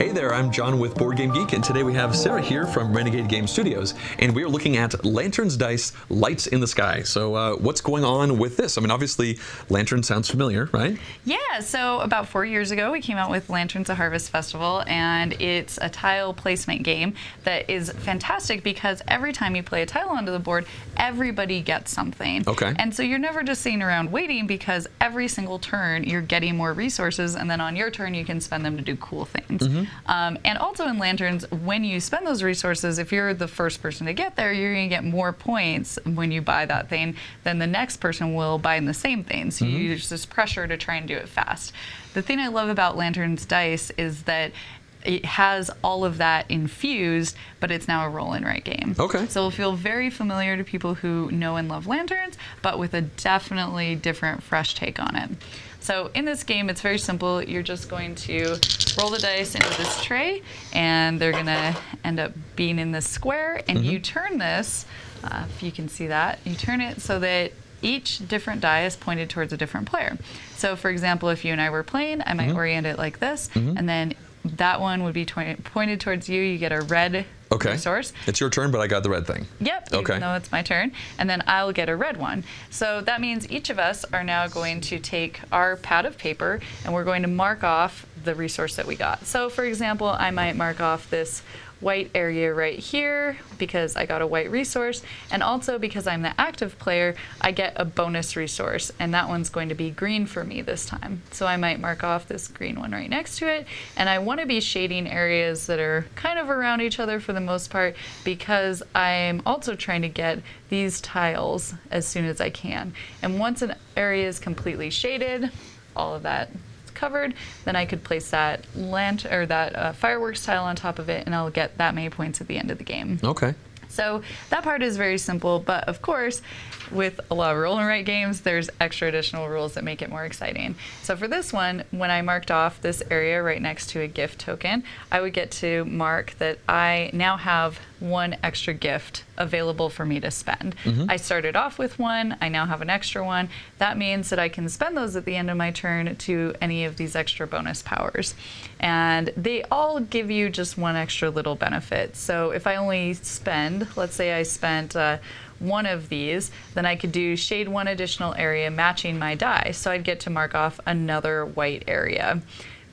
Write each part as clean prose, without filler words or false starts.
Hey there, I'm John with Board Game Geek, and today we have Sarah here from Renegade Game Studios, and we are looking at Lanterns, Dice, Lights in the Sky. So what's going on with this? I mean, obviously, Lantern sounds familiar, right? Yeah, so about 4 years ago, we came out with Lanterns a Harvest Festival, and it's a tile placement game that is fantastic because every time you play a tile onto the board, everybody gets something. Okay. And so you're never just sitting around waiting because every single turn you're getting more resources, and then on your turn you can spend them to do cool things. Mm-hmm. And also in Lanterns, when you spend those resources, if you're the first person to get there, you're going to get more points when you buy that thing than the next person will buy in the same thing. So there's this pressure to try and do it fast. The thing I love about Lanterns Dice is that it has all of that infused, but it's now a roll and write game. Okay. So it'll feel very familiar to people who know and love Lanterns, but with a definitely different, fresh take on it. So in this game, it's very simple. You're just going to roll the dice into this tray, and they're going to end up being in this square, and you turn this, if you can see that, you turn it so that each different die is pointed towards a different player. So for example, if you and I were playing, I might orient it like this, and then that one would be pointed towards you. You get a red resource. It's your turn, but I got the red thing. Yep, okay. Even though it's my turn. And then I'll get a red one. So that means each of us are now going to take our pad of paper, and we're going to mark off the resource that we got. So for example, I might mark off this white area right here because I got a white resource, and also because I'm the active player, I get a bonus resource, and that one's going to be green for me this time. So I might mark off this green one right next to it, and I want to be shading areas that are kind of around each other for the most part because I'm also trying to get these tiles as soon as I can. And once an area is completely shaded, all of that covered, then I could place that fireworks tile on top of it, and I'll get that many points at the end of the game. Okay. So that part is very simple, but of course, with a lot of roll and write games, there's extra additional rules that make it more exciting. So for this one, when I marked off this area right next to a gift token, I would get to mark that I now have one extra gift available for me to spend. I started off with one, I now have an extra one. That means that I can spend those at the end of my turn to any of these extra bonus powers. And they all give you just one extra little benefit. So if I only spend, let's say I spent one of these, then I could do shade one additional area matching my die. So I'd get to mark off another white area.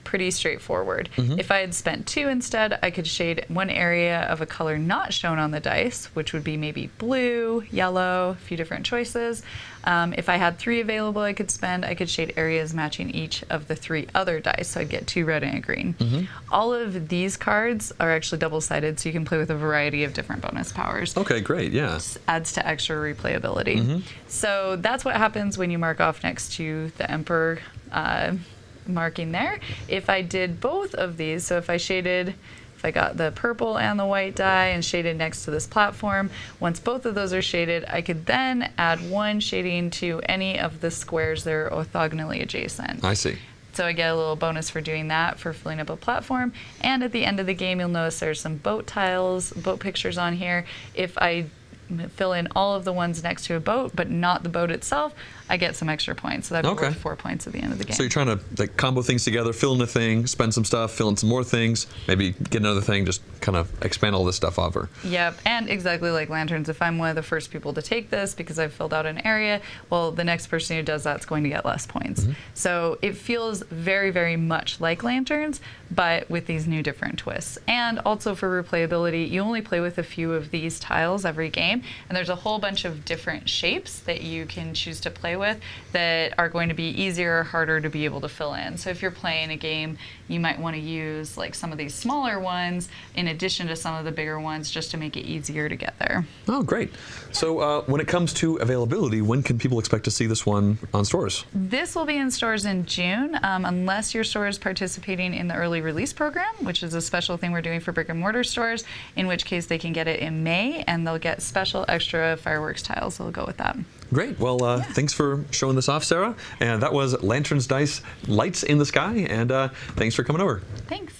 Pretty straightforward. If I had spent two instead, I could shade one area of a color not shown on the dice, which would be maybe blue, yellow, a few different choices. If I had three available I could shade areas matching each of the three other dice, so I'd get two red and a green. All of these cards are actually double-sided, so you can play with a variety of different bonus powers. Okay, great, yeah. Just adds to extra replayability. So that's what happens when you mark off next to the Emperor marking there. If I did both of these, so if I got the purple and the white die and shaded next to this platform, once both of those are shaded, I could then add one shading to any of the squares that are orthogonally adjacent. I see. So I get a little bonus for doing that, for filling up a platform. And at the end of the game, you'll notice there's some boat tiles, boat pictures on here. If I fill in all of the ones next to a boat, but not the boat itself, I get some extra points. So that'd be worth 4 points at the end of the game. So you're trying to like combo things together, fill in a thing, spend some stuff, fill in some more things, maybe get another thing, just kind of expand all this stuff over. Yep, and exactly like Lanterns, if I'm one of the first people to take this because I've filled out an area, well, the next person who does that's going to get less points. So it feels very, very much like Lanterns, but with these new different twists. And also for replayability, you only play with a few of these tiles every game, and there's a whole bunch of different shapes that you can choose to play with that are going to be easier or harder to be able to fill in. So if you're playing a game, you might want to use like some of these smaller ones in addition to some of the bigger ones just to make it easier to get there. Oh, great. So when it comes to availability, when can people expect to see this one on stores? This will be in stores in June, unless your store is participating in the early release program, which is a special thing we're doing for brick and mortar stores, in which case they can get it in May, and they'll get special extra fireworks tiles that'll go with that. Great. Well, thanks for showing this off, Sarah. And that was Lanterns, Dice, Lights in the Sky. And thanks for coming over. Thanks.